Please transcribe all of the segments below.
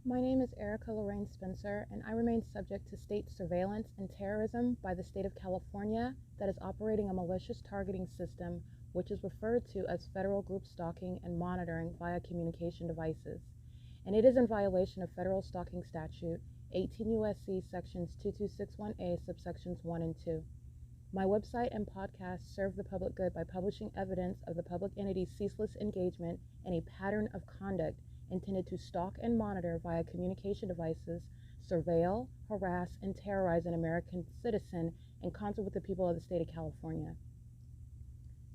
My name is Erica Lorraine Spencer, and I remain subject to state surveillance and terrorism by the state of California that is operating a malicious targeting system which is referred to as federal group stalking and monitoring via communication devices. And it is in violation of federal stalking statute 18 U.S.C. sections 2261A subsections 1 and 2. My website and podcast serve the public good by publishing evidence of the public entity's ceaseless engagement in a pattern of conduct intended to stalk and monitor via communication devices, surveil, harass, and terrorize an American citizen in concert with the people of the state of California.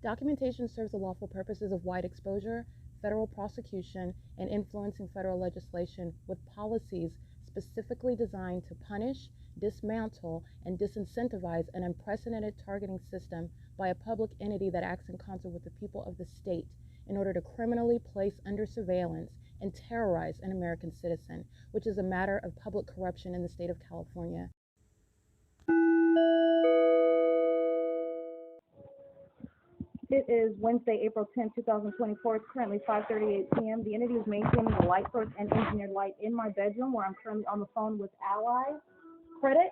Documentation serves the lawful purposes of wide exposure, federal prosecution, and influencing federal legislation with policies specifically designed to punish, dismantle, and disincentivize an unprecedented targeting system by a public entity that acts in concert with the people of the state in order to criminally place under surveillance and terrorize an American citizen, which is a matter of public corruption in the state of California. It is Wednesday, April 10, 2024. It's currently 5:38 p.m. The entity is maintaining the light source and engineered light in my bedroom where I'm currently on the phone with Ally Credit.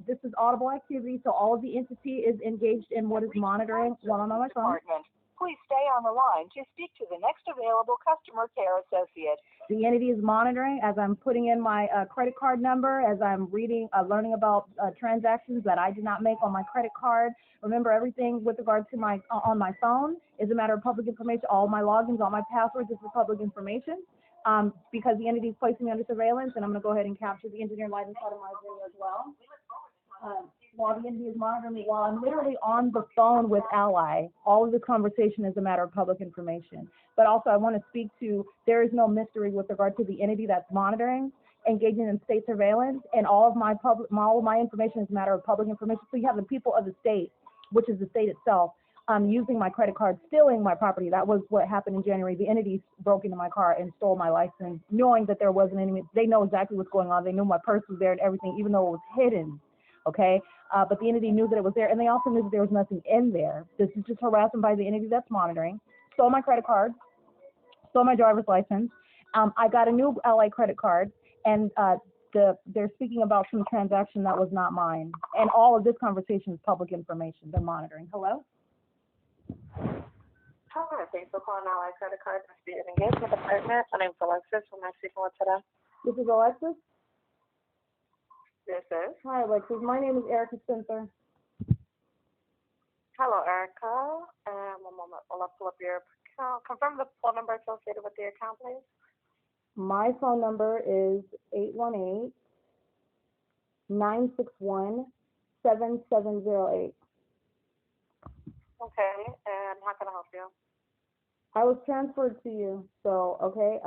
This is audible activity, so all of the entity is engaged in what is monitoring while I'm on my phone. Please stay on the line to speak to the next available customer care associate. The entity is monitoring as I'm putting in my credit card number, as I'm learning about transactions that I did not make on my credit card. Remember, everything with regard to on my phone is a matter of public information. All my logins, all my passwords is for public information. Because the entity is placing me under surveillance, and I'm going to go ahead and capture the engineer light inside of my video as well. While the entity is monitoring me, while I'm literally on the phone with Ally, all of the conversation is a matter of public information. But also, I want to speak to, there is no mystery with regard to the entity that's monitoring, engaging in state surveillance, and all of my information is a matter of public information. So you have the people of the state, which is the state itself, using my credit card, stealing my property. That was what happened in January. The entity broke into my car and stole my license, knowing that there wasn't any. They know exactly what's going on. They knew my purse was there and everything, even though it was hidden. Okay, but the entity knew that it was there, and they also knew that there was nothing in there. This is just harassment by the entity that's monitoring. Stole my credit card, stole my driver's license. I got a new LA credit card, and they're speaking about some transaction that was not mine. And all of this conversation is public information. They're monitoring. Hello? Hi, thanks for calling Ally Credit Card and Student Engagement Department. My name is Alexis. Who am I speaking with today? This is Alexis. This is. Hi, Alexis. My name is Erica Spencer. Hello, Erica. One moment. I'll pull up your account. Confirm the phone number associated with the account, please. My phone number is 818-961-7708. Okay, and how can I help you? I was transferred to you, so, okay.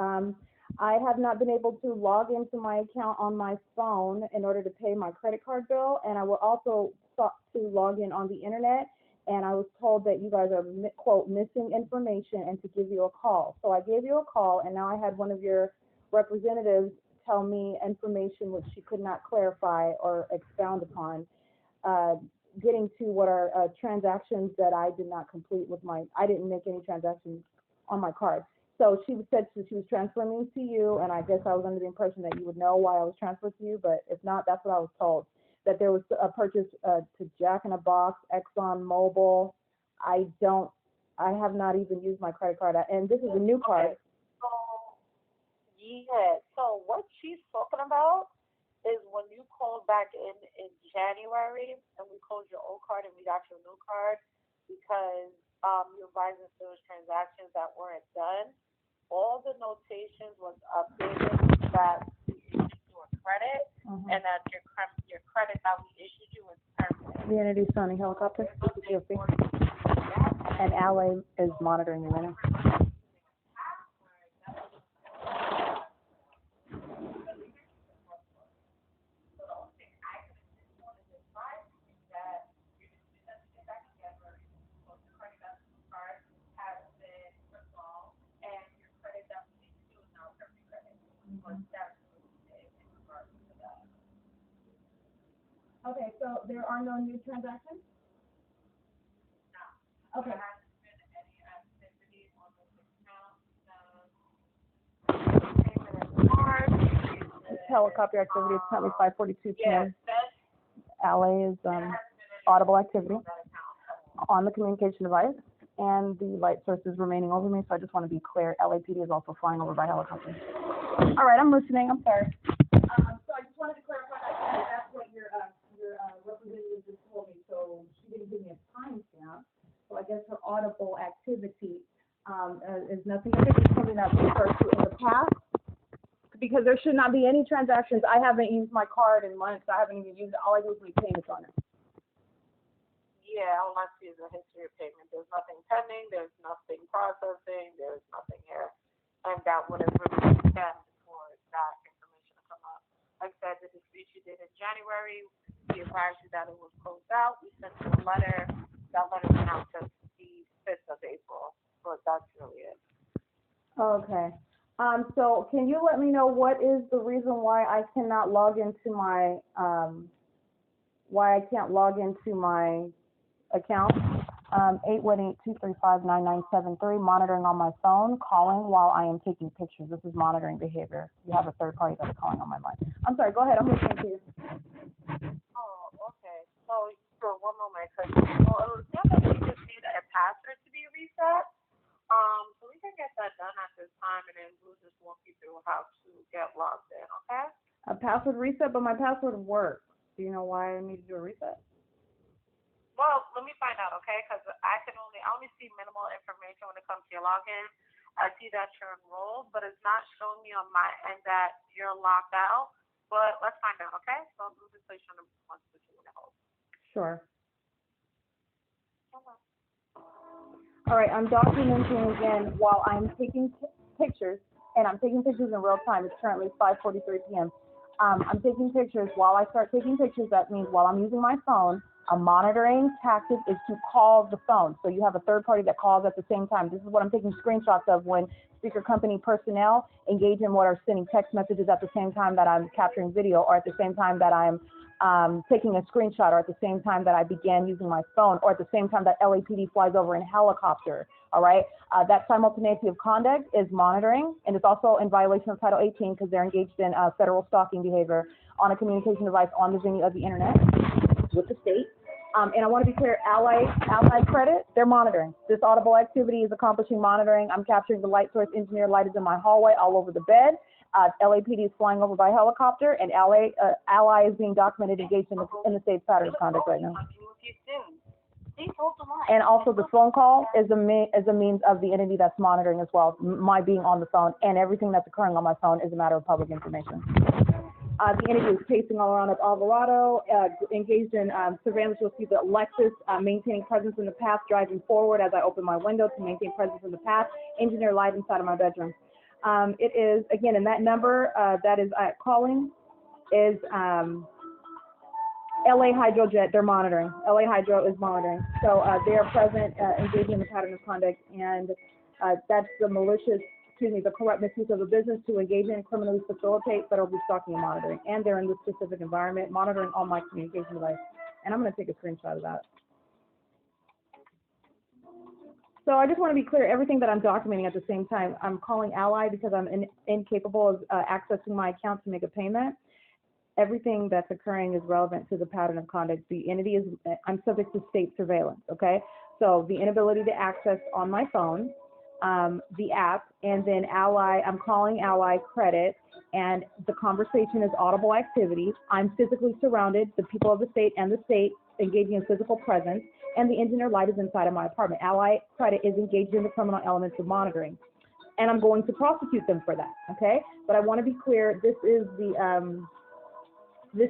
I have not been able to log into my account on my phone in order to pay my credit card bill, and I will also sought to log in on the internet, and I was told that you guys are, quote, missing information and to give you a call. So I gave you a call, and now I had one of your representatives tell me information which she could not clarify or expound upon, getting to what are transactions that I did not complete with I didn't make any transactions on my card. So she said that she was transferring me to you, and I guess I was under the impression that you would know why I was transferred to you, but if not, that's what I was told. That there was a purchase to Jack in a Box, Exxon Mobil. I have not even used my credit card, and this is a new card. So what she's talking about is when you called back in January, and we closed your old card and we got your new card because you advised us there was transactions that weren't done. All the notations was updated that we issued you a credit, and that your credit that we issued you was permanent. The entity Sony Helicopter, P.O.C. And Ally is monitoring me right now. Okay, so there are no new transactions? No. Okay. helicopter activity. It's currently 5:42 Yeah, p.m. LA is audible activity on the communication device, and the light source is remaining over me, so I just want to be clear. LAPD is also flying over by helicopter. All right, I'm listening. I'm sorry. So I just wanted to clarify that that's what your representative just told me. So she didn't give me a timestamp. So I guess her audible activity is nothing. I think it's something that referred to in the past, because there should not be any transactions. I haven't used my card in months. I haven't even used it. All I do is make payments on it. Yeah, all I see is a history of payment. There's nothing pending, there's nothing processing, there's nothing here. And that would have really been for that information to come up. Like I said, the dispute you did in January, we advised you that it was closed out. We sent you a letter. That letter went out to the 5th of April. But that's really it. Okay. So can you let me know what is the reason why I cannot log into my account? 818-235-9973, monitoring on my phone, calling while I am taking pictures. This is monitoring behavior. You have a third party that's calling on my line. I'm sorry, go ahead, I'm listening to you. Oh, okay. So for one moment, because it was good that we just need a password to be reset. So we can get that done at this time, and then we'll just walk you through how to get logged in, okay? A password reset, but my password works. Do you know why I need to do a reset? Well, let me find out, okay? Because I only see minimal information when it comes to your login. I see that you're enrolled, but it's not showing me on my end that you're logged out. But let's find out, okay? So I'm just place you on the one to hold. Sure. Okay. All right, I'm documenting again while I'm taking pictures, and I'm taking pictures in real time. It's currently 5:43 p.m. I'm taking pictures. While I start taking pictures, that means while I'm using my phone, a monitoring tactic is to call the phone. So you have a third party that calls at the same time. This is what I'm taking screenshots of when speaker company personnel engage in what are sending text messages at the same time that I'm capturing video, or at the same time that I'm taking a screenshot, or at the same time that I began using my phone, or at the same time that LAPD flies over in a helicopter. All right, that simultaneity of conduct is monitoring, and it's also in violation of Title 18 because they're engaged in federal stalking behavior on a communication device on the venue of the internet with the state. And I want to be clear, Ally credit, they're monitoring. This audible activity is accomplishing monitoring. I'm capturing the light source. Engineer light is in my hallway, all over the bed. LAPD is flying over by helicopter, and Ally is being documented engaged in the state's pattern of conduct right now. And also the phone call is a means of the entity that's monitoring as well. My being on the phone and everything that's occurring on my phone is a matter of public information. The entity is pacing all around of Alvarado, engaged in surveillance. You'll see the Lexus maintaining presence in the path, driving forward as I open my window to maintain presence in the path. Engineer light inside of my bedroom. It is, again, and that number that is calling is LA Hydrojet. They're monitoring. LA Hydro is monitoring. So they are present, engaging in the pattern of conduct, and that's the the corrupt misuse of a business to engage in, criminally facilitate federal group stalking and monitoring. And they're in this specific environment, monitoring all my communication device. And I'm going to take a screenshot of that. So I just want to be clear, everything that I'm documenting at the same time, I'm calling Ally because I'm incapable of accessing my account to make a payment. Everything that's occurring is relevant to the pattern of conduct. The entity is, I'm subject to state surveillance, okay? So the inability to access on my phone, the app, and then Ally, I'm calling Ally credit, and the conversation is audible activity. I'm physically surrounded, the people of the state and the state engaging in physical presence, and the engineer light is inside of my apartment. Ally credit is engaged in the criminal elements of monitoring, and I'm going to prosecute them for that, okay? But I want to be clear, this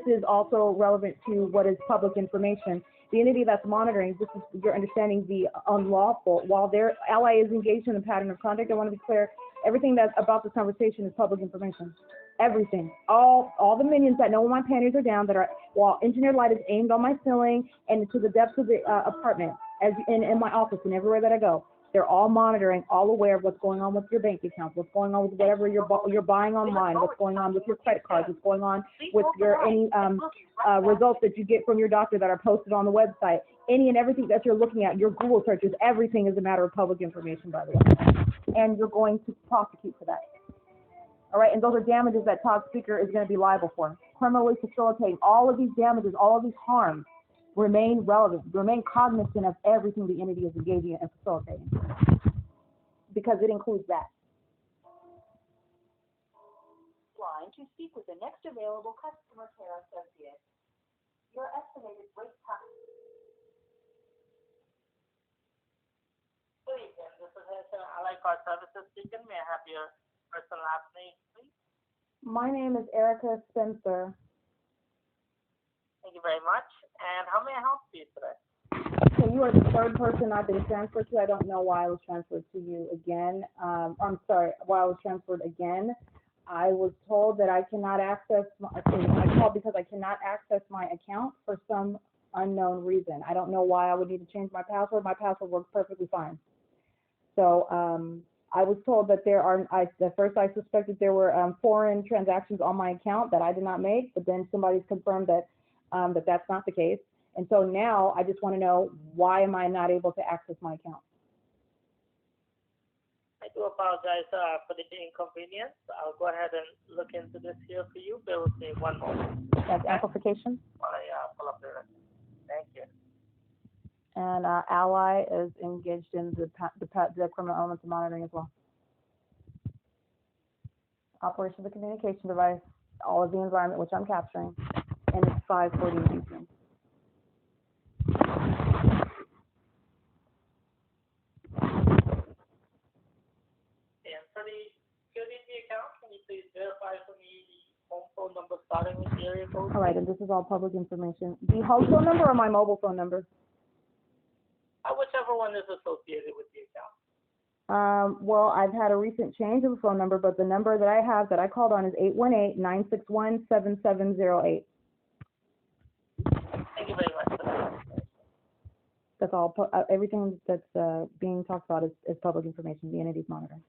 is also relevant to what is public information. The entity that's monitoring, this is, you're understanding the unlawful. While their Ally is engaged in the pattern of conduct, I want to be clear, everything that's about this conversation is public information. Everything, all the minions that know when my panties are down, that are, while engineer light is aimed on my ceiling and to the depths of the apartment, as in my office and everywhere that I go, they're all monitoring, all aware of what's going on with your bank accounts, what's going on with whatever you're buying online, what's going on with your credit cards, what's going on with your any results that you get from your doctor that are posted on the website, any and everything that you're looking at, your Google searches, everything is a matter of public information, by the way, and you're going to prosecute for that. All right, and those are damages that Todd Speaker is going to be liable for. Criminally facilitating all of these damages, all of these harms, remain relevant, remain cognizant of everything the entity is engaging in and facilitating, because it includes that. Line to speak with the next available customer care associate. Your estimated wait time. Good evening. This is I.I.S Services speaking. May I have your first and last name, please? My name is Erica Spencer. Thank you very much. And how may I help you today? So you are the third person I've been transferred to. I don't know why I was transferred to you again. I'm sorry, why I was transferred again. I was told that I cannot access, I called because I cannot access my account for some unknown reason. I don't know why I would need to change my password. My password works perfectly fine. So I was told that there are, at first I suspected there were foreign transactions on my account that I did not make, but then somebody's confirmed that that's not the case. And so now I just want to know, why am I not able to access my account? I do apologize for the inconvenience. I'll go ahead and look into this here for you. Bear with me one moment. That's amplification. While I pull up the record. Thank you. And Ally is engaged in the criminal elements of monitoring as well. Operation of the communication device, all of the environment which I'm capturing, and it's 540 Eastern. And for the security of the account, can you please verify for me the home phone number starting with the area code? All right, and this is all public information. The home phone number or my mobile phone number? Whichever one is associated with the account. Well, I've had a recent change of the phone number, but the number that I have that I called on is 818-961-7708. Thank you very much for that. That's all. Everything that's being talked about is public information. The entity's monitoring.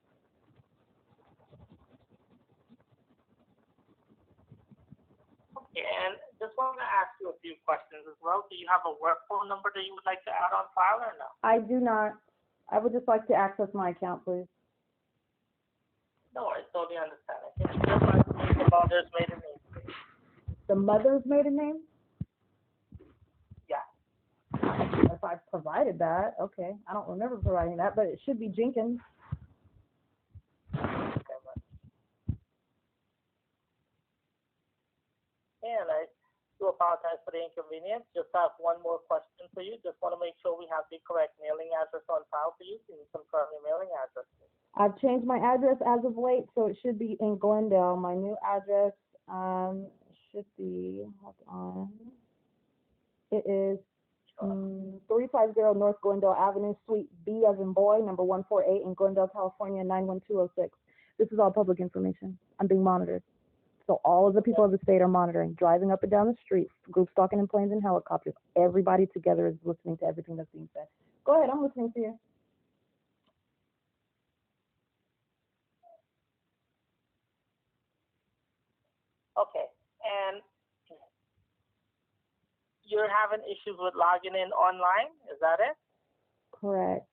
Okay, and just wanted to ask you a few questions as well. Do you have a work phone number that you would like to add on file or no? I do not. I would just like to access my account, please. No, I totally understand. I can you verify for me the mother's maiden name, please? The mother's maiden name? Yeah. If I provided that, okay. I don't remember providing that, but it should be Jenkins. Okay, but. And I do apologize for the inconvenience. Just have one more question for you. Just want to make sure we have the correct mailing address on file for you. Can you confirm your mailing address, please? I've changed my address as of late, so it should be in Glendale. My new address should be, hold on. It is 350 North Glendale Avenue, Suite B as in boy, number 148 in Glendale, California, 91206. This is all public information. I'm being monitored. So all of the people of the state are monitoring, driving up and down the street, group stalking in planes and helicopters. Everybody together is listening to everything that's being said. Go ahead, I'm listening to you. Okay, and you're having issues with logging in online, is that it? Correct.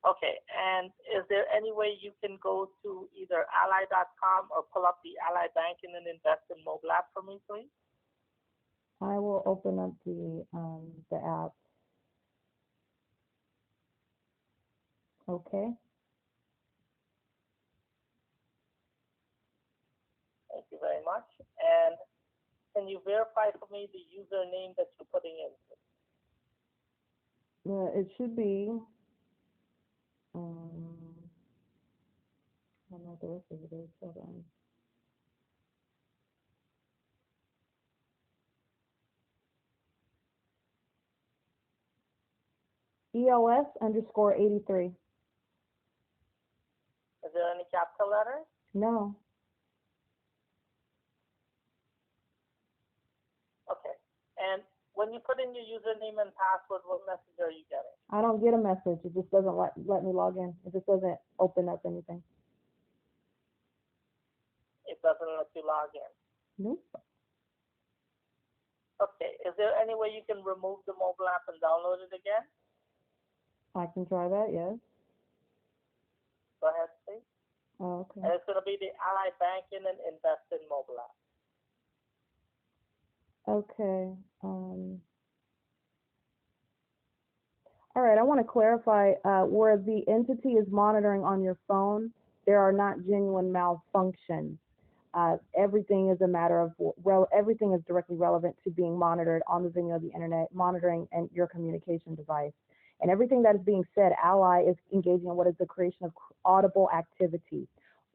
Okay, and is there any way you can go to either ally.com or pull up the Ally Banking and Invest in mobile app for me, please? I will open up the app. Okay. Thank you very much. And can you verify for me the username that you're putting in? It should be. I don't know what the rest of it is. Hold on. ELS_83. Is there any capital letters? No. Okay. And when you put in your username and password, what message are you getting? I don't get a message. It just doesn't let me log in. It just doesn't open up anything. It doesn't let you log in. Nope. Okay. Is there any way you can remove the mobile app and download it again? I can try that, yes. Go ahead, please. Oh, okay. And it's going to be the Ally Banking and Investing mobile app. Okay. All right, I want to clarify where the entity is monitoring on your phone, there are not genuine malfunctions. Everything is a matter of, everything is directly relevant to being monitored on the venue of the internet, monitoring and your communication device. And everything that is being said, Ally is engaging in what is the creation of audible activity.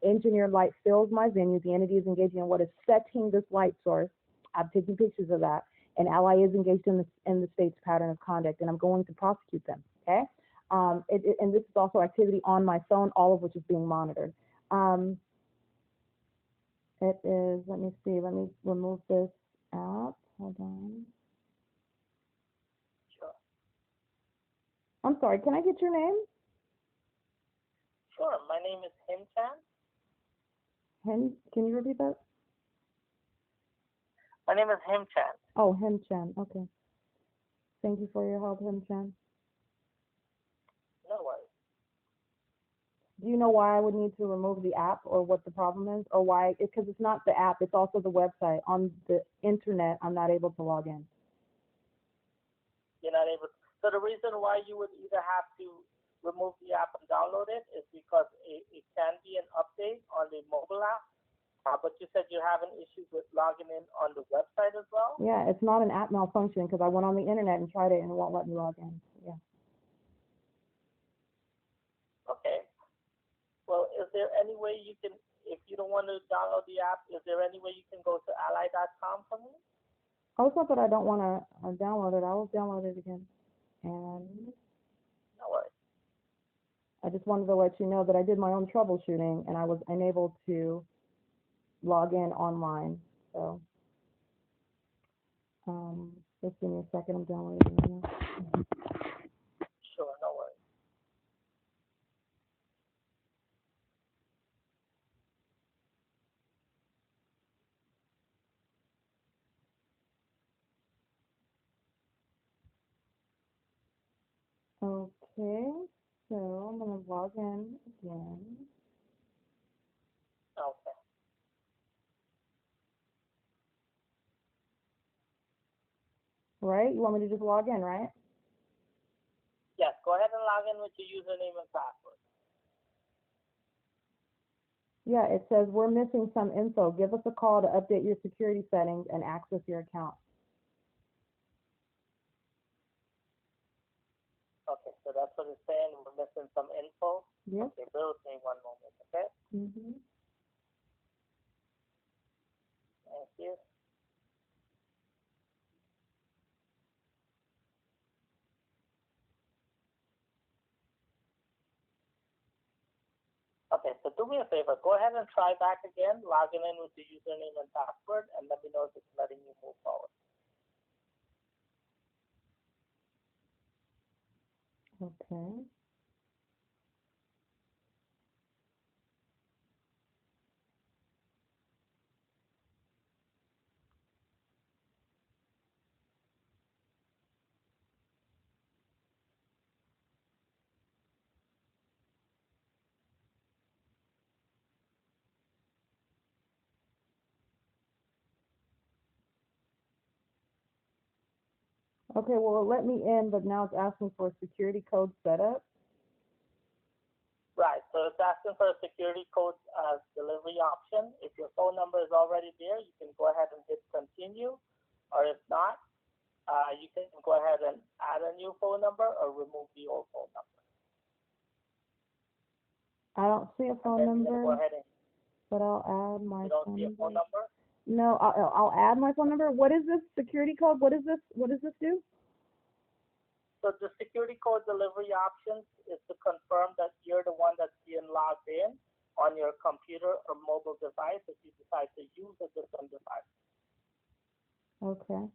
Engineered light fills my venue. The entity is engaging in what is setting this light source. I'm taking pictures of that. And Ally is engaged in the state's pattern of conduct, and I'm going to prosecute them, okay? And this is also activity on my phone, all of which is being monitored. It is, let me see, let me remove this out, hold on. Sure. I'm sorry, can I get your name? Sure, my name is Him Chan. Can you repeat that? My name is Him Chan. Oh, Him Chan, okay. Thank you for your help, Him Chan. No worries. Do you know why I would need to remove the app, or what the problem is, or why? Because it's not the app, it's also the website. On the internet, I'm not able to log in. You're not able to. So the reason why you would either have to remove the app and download it is because it can be an update on the mobile app. But you said you're having issues with logging in on the website as well? Yeah, it's not an app malfunction because I went on the internet and tried it and it won't let me log in. Yeah. Okay. Well, is there any way you can, if you don't want to download the app, is there any way you can go to ally.com for me? Oh, it's not that I don't want to download it. I will download it again. And No worries. I just wanted to let you know that I did my own troubleshooting and I was unable to log in online. So just give me a second. I'm downloading it right now. Sure, no worries. Okay, so I'm going to log in again. Okay. Right? You want me to just log in, right? Yes, go ahead and log in with your username and password. Yeah, it says we're missing some info. Give us a call to update your security settings and access your account. Okay, so that's what it's saying. We're missing some info. Yep. Okay, bear with me one moment, okay? Mm-hmm. Thank you. Okay, so do me a favor. Go ahead and try back again, logging in with your username and password, and let me know if it's letting you move forward. Okay. Okay, well, it let me in, but now it's asking for a security code setup. Right, so it's asking for a security code delivery option. If your phone number is already there, you can go ahead and hit continue, or if not, you can go ahead and add a new phone number or remove the old phone number. I don't see a phone number, Go ahead and, but I'll add my you don't phone see a number. phone number? No, I'll add my phone number. What is this security code? What is this? What does this do? So the security code delivery options is to confirm that you're the one that's being logged in on your computer or mobile device if you decide to use a different device. Okay.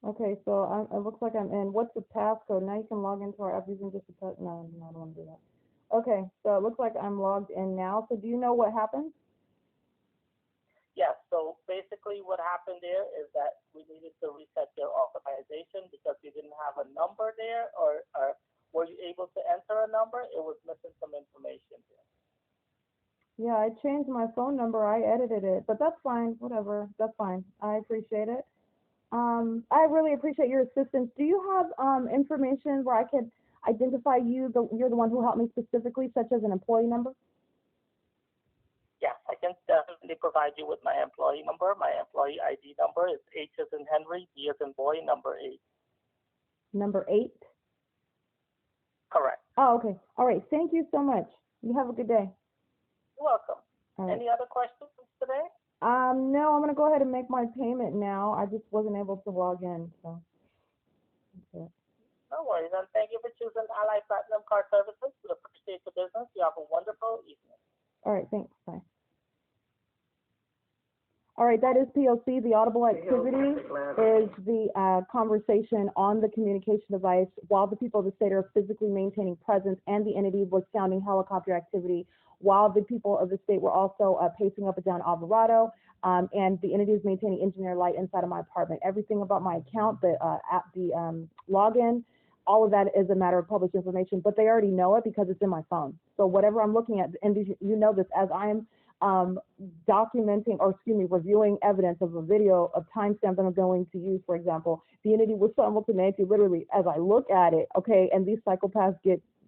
Okay, so it looks like I'm in. What's the passcode? Now you can log into our app using just a touch. No, I don't want to do that. Okay, so it looks like I'm logged in now. So do you know what happened? Yes, so basically what happened there is that we needed to reset your authorization because you didn't have a number there, or were you able to enter a number? It was missing some information. Yeah, I changed my phone number. I edited it, but that's fine. Whatever. That's fine. I appreciate it. I really appreciate your assistance. Do you have information where I could identify you? You're the one who helped me specifically, such as an employee number? Yes, I can definitely provide you with my employee number. My employee ID number is H as in Henry, B as in boy, number 8. Number 8? Correct. Oh, okay. All right. Thank you so much. You have a good day. You're welcome. All right. Any other questions today? No, I'm gonna go ahead and make my payment now. I just wasn't able to log in, so. Okay. No worries, and thank you for choosing Ally Platinum Card Services. We appreciate the business. You have a wonderful evening. All right. Thanks. Bye. All right, that is P.O.C. The audible activity is the conversation on the communication device while the people of the state are physically maintaining presence, and the entity was sounding helicopter activity while the people of the state were also pacing up and down Alvarado, and the entity is maintaining engineer light inside of my apartment. Everything about my account, the login, all of that is a matter of public information, but they already know it because it's in my phone. So whatever I'm looking at, and you know this, as I am documenting, or excuse me, reviewing evidence of a video of timestamp that I'm going to use, for example, the entity was simultaneously, literally, as I look at it, okay, and these psychopaths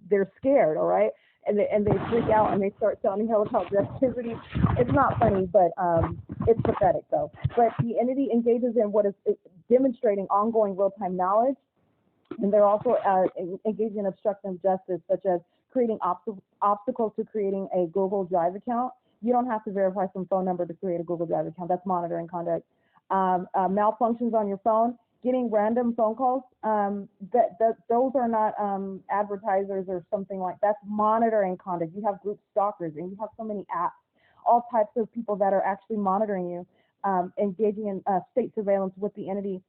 they're scared, all right, and they freak out and they start sounding helicopter activity. It's not funny, but it's pathetic though. But the entity engages in what is demonstrating ongoing real-time knowledge, and they're also engaging in obstruction of justice, such as creating obstacles to creating a Google Drive account. You don't have to verify some phone number to create a Google Drive account. That's monitoring conduct. Malfunctions on your phone, getting random phone calls, those are not advertisers or something like that. That's monitoring conduct. You have group stalkers, and you have so many apps, all types of people that are actually monitoring you, engaging in state surveillance with the entity.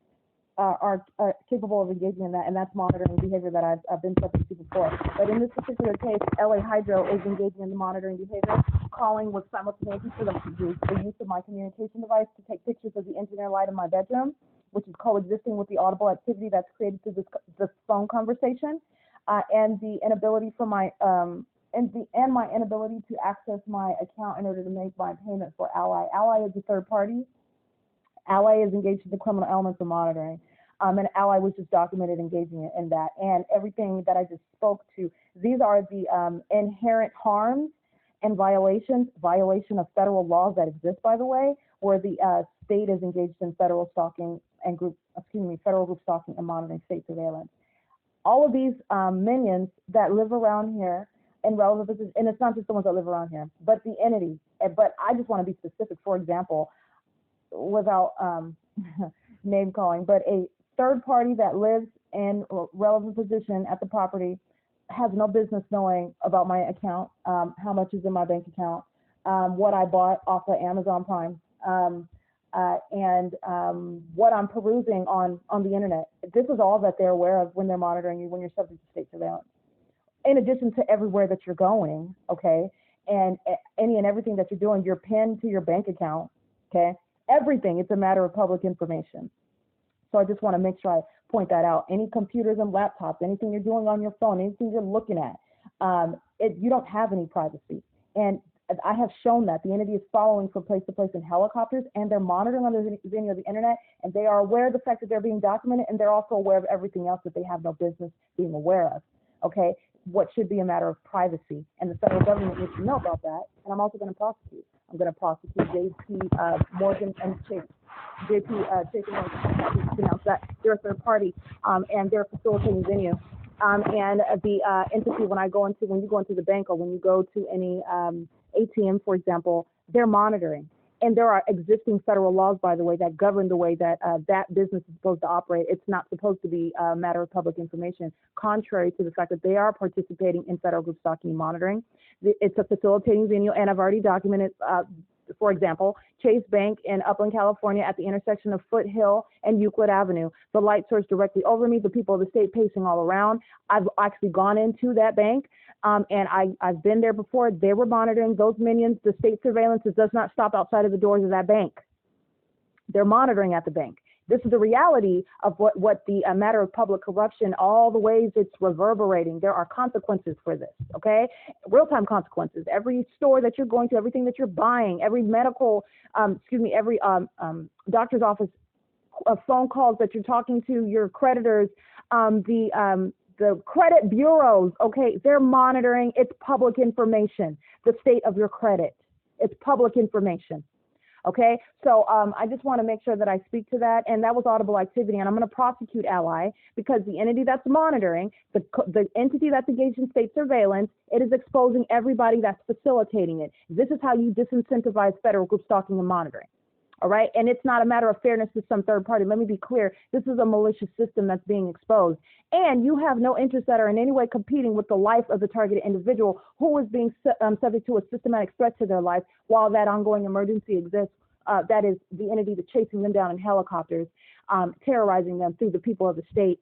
Are capable of engaging in that, and that's monitoring behavior that I've been subject to before. But in this particular case, LA Hydro is engaging in the monitoring behavior, calling with simultaneously for the use of my communication device to take pictures of the engineer light in my bedroom, which is coexisting with the audible activity that's created through this phone conversation, and the inability for my my inability to access my account in order to make my payment for Ally. Ally is a third party. Ally is engaged in the criminal elements of monitoring. And Ally was just documented engaging in that. And everything that I just spoke to, these are the inherent harms and violation of federal laws that exist, by the way, where the state is engaged in federal stalking and federal group stalking and monitoring state surveillance. All of these minions that live around here in relevant positions, and it's not just the ones that live around here, but the entity. But I just want to be specific. For example, without name calling, but a third party that lives in relevant position at the property has no business knowing about my account, how much is in my bank account, what I bought off of Amazon Prime, and what I'm perusing on the internet. This is all that they're aware of when they're monitoring you, when you're subject to state surveillance. In addition to everywhere that you're going, okay, and any and everything that you're doing, you're pinned to your bank account, okay. Everything, it's a matter of public information. So I just want to make sure I point that out. Any computers and laptops, anything you're doing on your phone, anything you're looking at, you don't have any privacy. And I have shown that the entity is following from place to place in helicopters, and they're monitoring on the venue of the internet, and they are aware of the fact that they're being documented, and they're also aware of everything else that they have no business being aware of, okay? What should be a matter of privacy, and the federal government needs to know about that, and I'm also going to prosecute. I'm going to prosecute JP Morgan and Chase. JP Chase and Morgan, pronounce that. They're a third party, and they're facilitating venue. And the entity, when you go into the bank, or when you go to any ATM, for example, they're monitoring. And there are existing federal laws, by the way, that govern the way that that business is supposed to operate. It's not supposed to be a matter of public information, contrary to the fact that they are participating in federal group stalking and monitoring. It's a facilitating venue, and I've already documented, for example, Chase Bank in Upland, California, at the intersection of Foothill and Euclid Avenue. The light source directly over me, the people of the state pacing all around. I've actually gone into that bank, and I've been there before. They were monitoring those minions. The state surveillance does not stop outside of the doors of that bank. They're monitoring at the bank. This is the reality of what the matter of public corruption, all the ways it's reverberating. There are consequences for this, okay? Real-time consequences. Every store that you're going to, everything that you're buying, every medical, every doctor's office phone calls that you're talking to your creditors, the credit bureaus, okay, they're monitoring. It's public information, the state of your credit. It's public information. Okay, so I just want to make sure that I speak to that, and that was audible activity, and I'm going to prosecute Ally because the entity that's monitoring, the entity that's engaged in state surveillance, it is exposing everybody that's facilitating it. This is how you disincentivize federal group stalking and monitoring. All right, and it's not a matter of fairness to some third party. Let me be clear. This is a malicious system that's being exposed, and you have no interests that are in any way competing with the life of the targeted individual who is being subject to a systematic threat to their life while that ongoing emergency exists. That is the entity that's chasing them down in helicopters, terrorizing them through the people of the state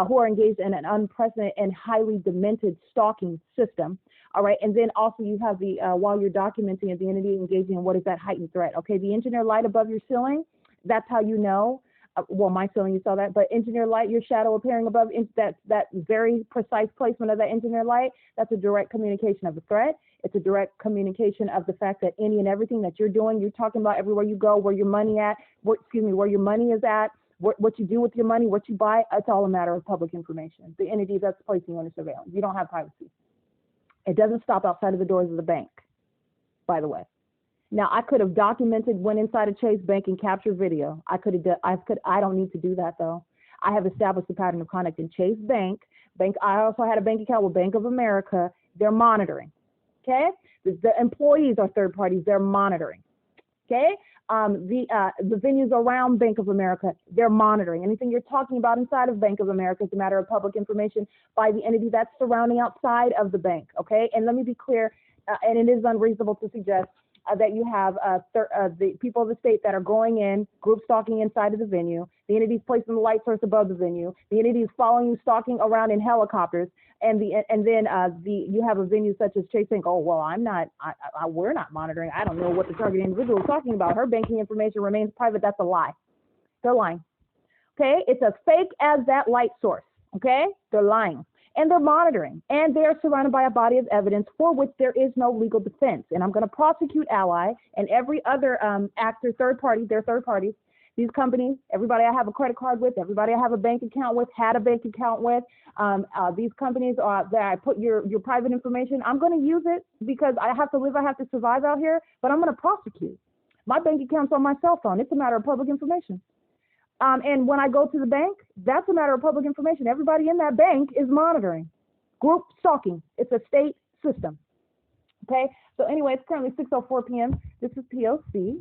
who are engaged in an unprecedented and highly demented stalking system. All right, and then also you have the, while you're documenting it, the entity engaging in what is that heightened threat. Okay, the engineer light above your ceiling, that's how you know. Well, my ceiling, you saw that, but engineer light, your shadow appearing above, that very precise placement of that engineer light, that's a direct communication of the threat. It's a direct communication of the fact that any and everything that you're doing, you're talking about everywhere you go, where your money at, where your money is at, what you do with your money, what you buy, it's all a matter of public information. The entity that's placing you under surveillance. You don't have privacy. It doesn't stop outside of the doors of the bank, by the way. Now, I could have documented, went inside a Chase Bank and captured video. I don't need to do that, though. I have established a pattern of conduct in Chase Bank. I also had a bank account with Bank of America. They're monitoring, okay? The employees are third parties. They're monitoring, okay? The venues around Bank of America, they're monitoring. Anything you're talking about inside of Bank of America is a matter of public information by the entity that's surrounding outside of the bank, okay? And let me be clear, and it is unreasonable to suggest that you have the people of the state that are going in, group stalking inside of the venue. The entity's placing the light source above the venue. The entity is following you, stalking around in helicopters. And then you have a venue such as Chase Bank. Oh, well, we're not monitoring. I don't know what the target individual is talking about. Her banking information remains private. That's a lie. They're lying. Okay, it's as fake as that light source. Okay, they're lying. And they're monitoring, and they're surrounded by a body of evidence for which there is no legal defense. And I'm going to prosecute Ally and every other actor, third party, they're third parties. These companies, everybody I have a credit card with, everybody I have a bank account with, had a bank account with, these companies that I put your private information, I'm going to use it because I have to live, I have to survive out here, but I'm going to prosecute. My bank account's on my cell phone. It's a matter of public information. And when I go to the bank, that's a matter of public information. Everybody in that bank is monitoring. Group stalking. It's a state system. Okay? So anyway, it's currently 6:04 p.m. This is P.O.C.